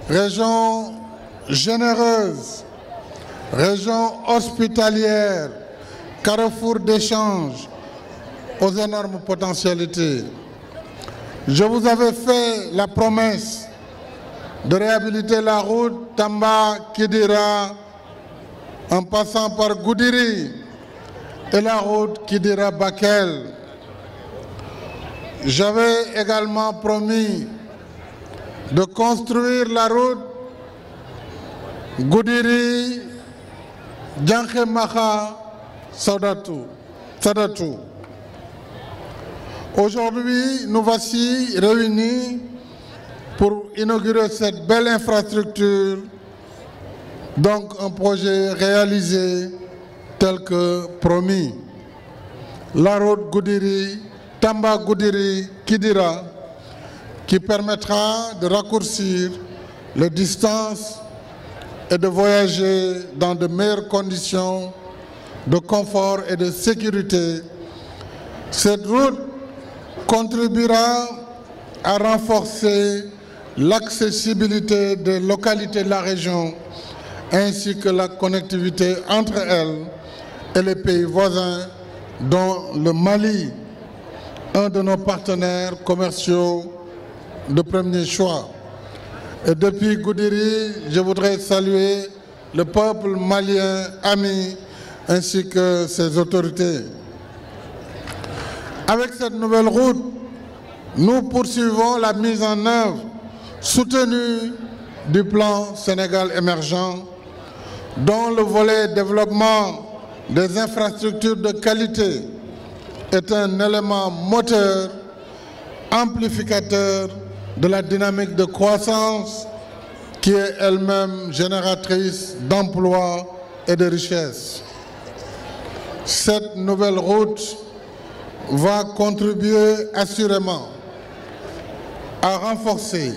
région généreuse, région hospitalière, carrefour d'échange aux énormes potentialités. Je vous avais fait la promesse de réhabiliter la route Tamba-Kidira en passant par Goudiri et la route Kidira-Bakel. J'avais également promis de construire la route Goudiri, Djankhemaha, Sadatou. Aujourd'hui, nous voici réunis pour inaugurer cette belle infrastructure, donc un projet réalisé tel que promis. La route Goudiri, Tamba-Goudiri-Kidira, qui permettra de raccourcir les distances et de voyager dans de meilleures conditions de confort et de sécurité. Cette route contribuera à renforcer l'accessibilité des localités de la région ainsi que la connectivité entre elles et les pays voisins, dont le Mali, un de nos partenaires commerciaux de premier choix. Et depuis Goudiri, je voudrais saluer le peuple malien ami ainsi que ses autorités. Avec cette nouvelle route, nous poursuivons la mise en œuvre soutenue du plan Sénégal émergent, dont le volet développement des infrastructures de qualité est un élément moteur, amplificateur de la dynamique de croissance qui est elle-même génératrice d'emplois et de richesses. Cette nouvelle route va contribuer assurément à renforcer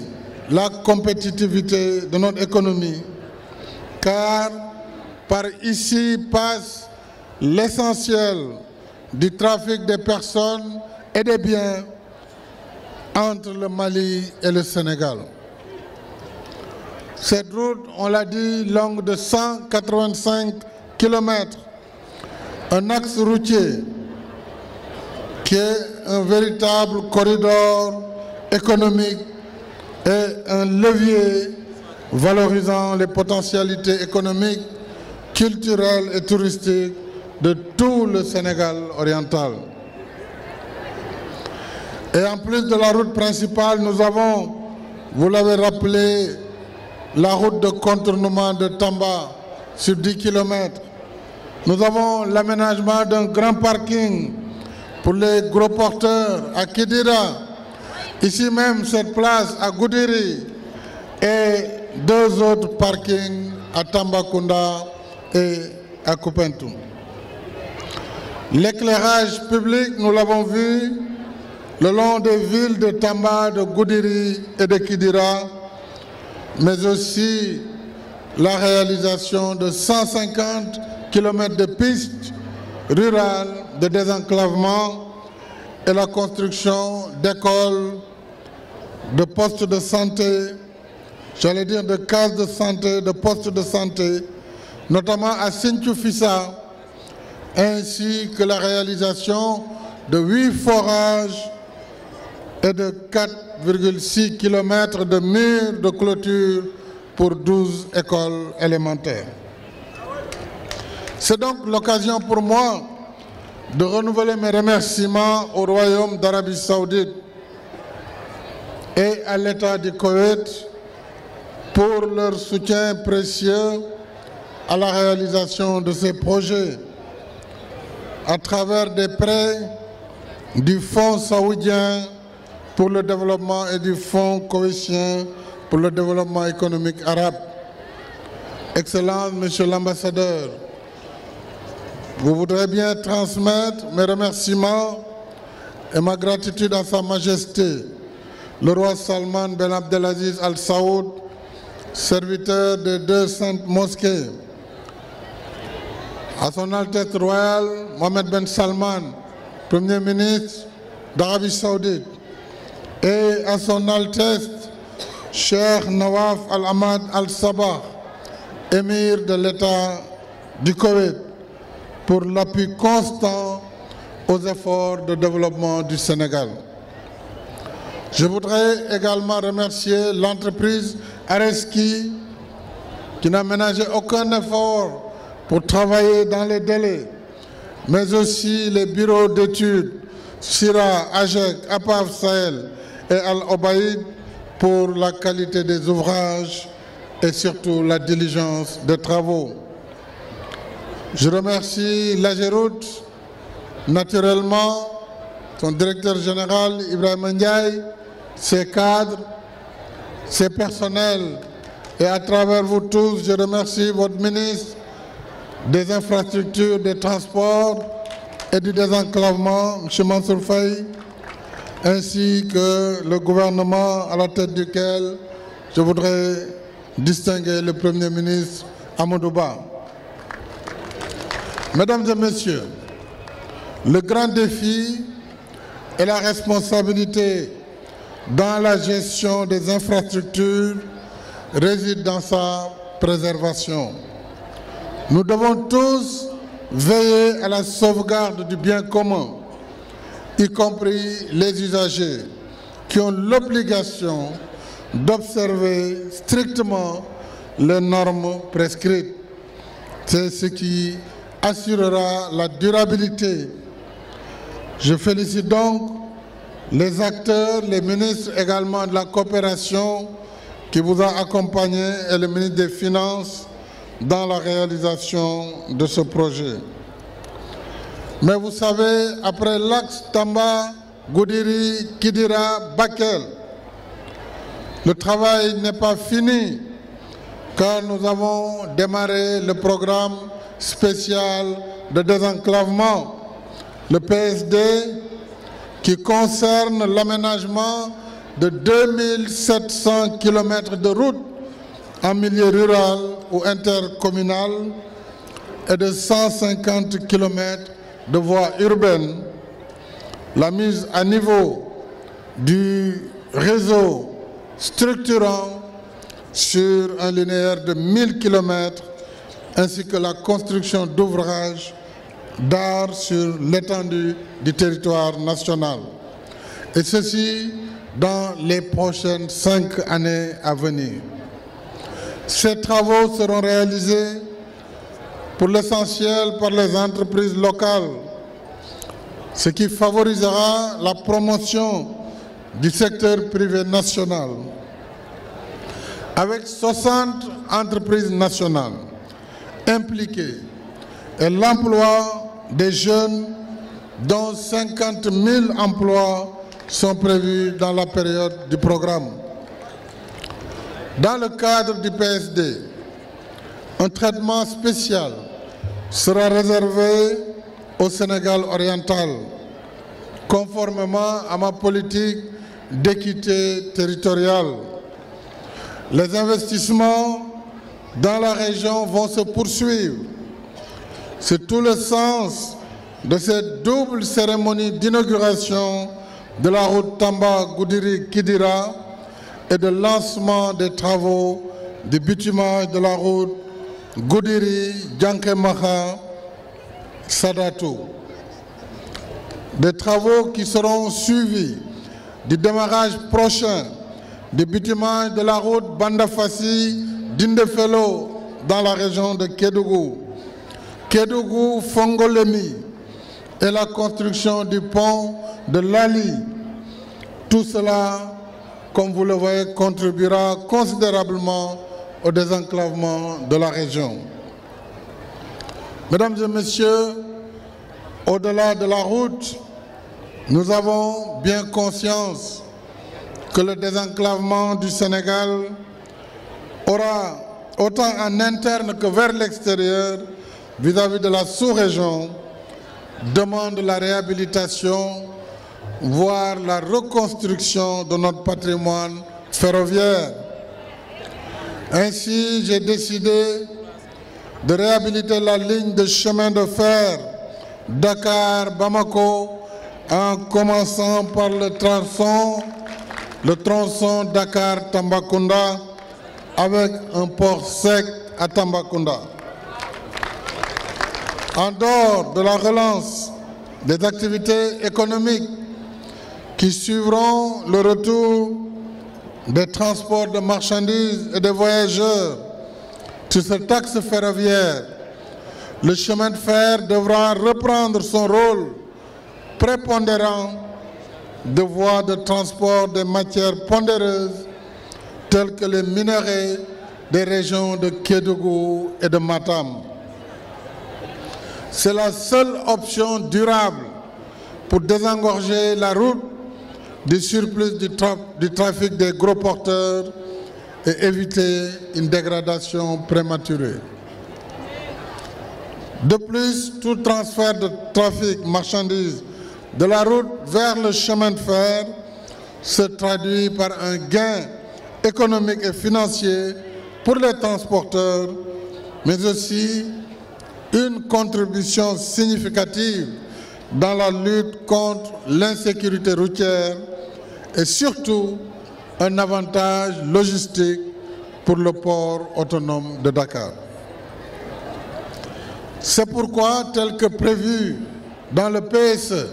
la compétitivité de notre économie, car par ici passe l'essentiel du trafic des personnes et des biens entre le Mali et le Sénégal. Cette route, on l'a dit, longue de 185 km, un axe routier qui est un véritable corridor économique et un levier valorisant les potentialités économiques, culturelles et touristiques de tout le Sénégal oriental. Et en plus de la route principale, nous avons, vous l'avez rappelé, la route de contournement de Tamba sur 10 km. Nous avons l'aménagement d'un grand parking pour les gros porteurs à Kidira. Ici même, cette place à Goudiri et 2 autres parkings à Tambacounda et à Koupentoum. L'éclairage public, nous l'avons vu, le long des villes de Tamba, de Goudiri et de Kidira, mais aussi la réalisation de 150 km de pistes rurales de désenclavement et la construction d'écoles, de postes de santé, j'allais dire de cases de santé, de postes de santé, notamment à Sinthiou-Fissa, ainsi que la réalisation de 8 forages et de 4,6 km de murs de clôture pour 12 écoles élémentaires. C'est donc l'occasion pour moi de renouveler mes remerciements au Royaume d'Arabie Saoudite et à l'État du Koweït pour leur soutien précieux à la réalisation de ces projets à travers des prêts du Fonds saoudien pour le développement et du Fonds koweïtien pour le développement économique arabe. Excellence, Monsieur l'ambassadeur, vous voudrez bien transmettre mes remerciements et ma gratitude à Sa Majesté, le roi Salman Ben Abdelaziz Al Saoud, serviteur des 2 saintes mosquées, à son Altesse royale Mohamed Ben Salman, Premier ministre d'Arabie Saoudite, et à son Altesse Cheikh Nawaf Al-Hamad Al-Sabah, émir de l'État du Koweït, pour l'appui constant aux efforts de développement du Sénégal. Je voudrais également remercier l'entreprise Areski qui n'a ménagé aucun effort pour travailler dans les délais, mais aussi les bureaux d'études Sira, AGEC, APAV Sahel et Al-Obaïd pour la qualité des ouvrages et surtout la diligence des travaux. Je remercie l'AGEROUTE, naturellement, son directeur général Ibrahim Ndiaye, ses cadres, ses personnels, et à travers vous tous, je remercie votre ministre des Infrastructures, des Transports et du Désenclavement, M. Mansour Faye, ainsi que le gouvernement à la tête duquel je voudrais distinguer le Premier ministre Amadou Ba. Mesdames et Messieurs, le grand défi et la responsabilité dans la gestion des infrastructures réside dans sa préservation. Nous devons tous veiller à la sauvegarde du bien commun, y compris les usagers qui ont l'obligation d'observer strictement les normes prescrites. C'est ce qui assurera la durabilité. Je félicite donc les acteurs, les ministres également de la coopération qui vous a accompagné et le ministre des Finances dans la réalisation de ce projet. Mais vous savez, après l'axe Tamba, Goudiri, Kidira, Bakel, le travail n'est pas fini car nous avons démarré le programme spécial de désenclavement, le PSD, qui concerne l'aménagement de 2700 km de routes en milieu rural ou intercommunal et de 150 km de voies urbaines, la mise à niveau du réseau structurant sur un linéaire de 1000 km ainsi que la construction d'ouvrages d'art sur l'étendue du territoire national. Et ceci dans les prochaines 5 années à venir. Ces travaux seront réalisés pour l'essentiel par les entreprises locales, ce qui favorisera la promotion du secteur privé national. Avec 60 entreprises nationales impliquées et l'emploi des jeunes, dont 50 000 emplois sont prévus dans la période du programme. Dans le cadre du PSD, un traitement spécial sera réservé au Sénégal oriental, conformément à ma politique d'équité territoriale. Les investissements dans la région vont se poursuivre. C'est tout le sens de cette double cérémonie d'inauguration de la route Tamba-Goudiri-Kidira et de lancement des travaux de bitumage de la route Goudiri-Djankemaha-Sadatou. Des travaux qui seront suivis du démarrage prochain du bitumage de la route Bandafassi-Dindefelo dans la région de Kédougou, Kédougou-Fongolemi et la construction du pont de Lali. Tout cela, comme vous le voyez, contribuera considérablement au désenclavement de la région. Mesdames et Messieurs, au-delà de la route, nous avons bien conscience que le désenclavement du Sénégal aura, autant en interne que vers l'extérieur, vis-à-vis de la sous-région, demande la réhabilitation, voire la reconstruction de notre patrimoine ferroviaire. Ainsi, j'ai décidé de réhabiliter la ligne de chemin de fer Dakar-Bamako en commençant par le tronçon le tronçon Dakar-Tambacounda avec un port sec à Tambacounda. En dehors de la relance des activités économiques qui suivront le retour des transports de marchandises et de voyageurs sur cet axe ferroviaire, le chemin de fer devra reprendre son rôle prépondérant de voie de transport des matières pondéreuses telles que les minerais des régions de Kédougou et de Matam. C'est la seule option durable pour désengorger la route du surplus du trafic des gros porteurs et éviter une dégradation prématurée. De plus, tout transfert de trafic marchandises de la route vers le chemin de fer se traduit par un gain économique et financier pour les transporteurs, mais aussi une contribution significative dans la lutte contre l'insécurité routière et surtout un avantage logistique pour le port autonome de Dakar. C'est pourquoi, tel que prévu dans le PSE,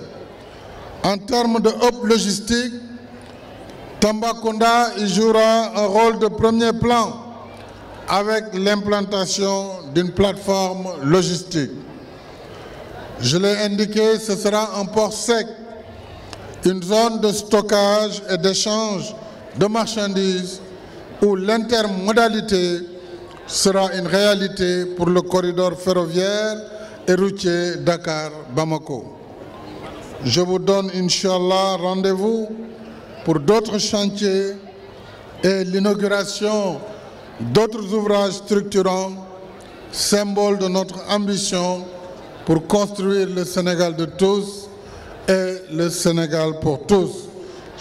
en termes de hub logistique, Tambacounda y jouera un rôle de premier plan avec l'implantation d'une plateforme logistique. Je l'ai indiqué, ce sera un port sec, une zone de stockage et d'échange de marchandises où l'intermodalité sera une réalité pour le corridor ferroviaire et routier Dakar-Bamako. Je vous donne, Inch'Allah, rendez-vous pour d'autres chantiers et l'inauguration d'autres ouvrages structurants, symboles de notre ambition pour construire le Sénégal de tous et le Sénégal pour tous.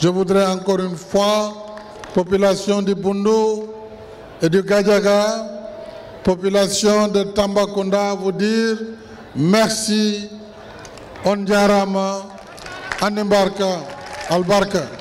Je voudrais encore une fois, population du Bundu et du Gadiaga, population de Tambacounda, vous dire merci, on diarama, Animbarka, Albarka.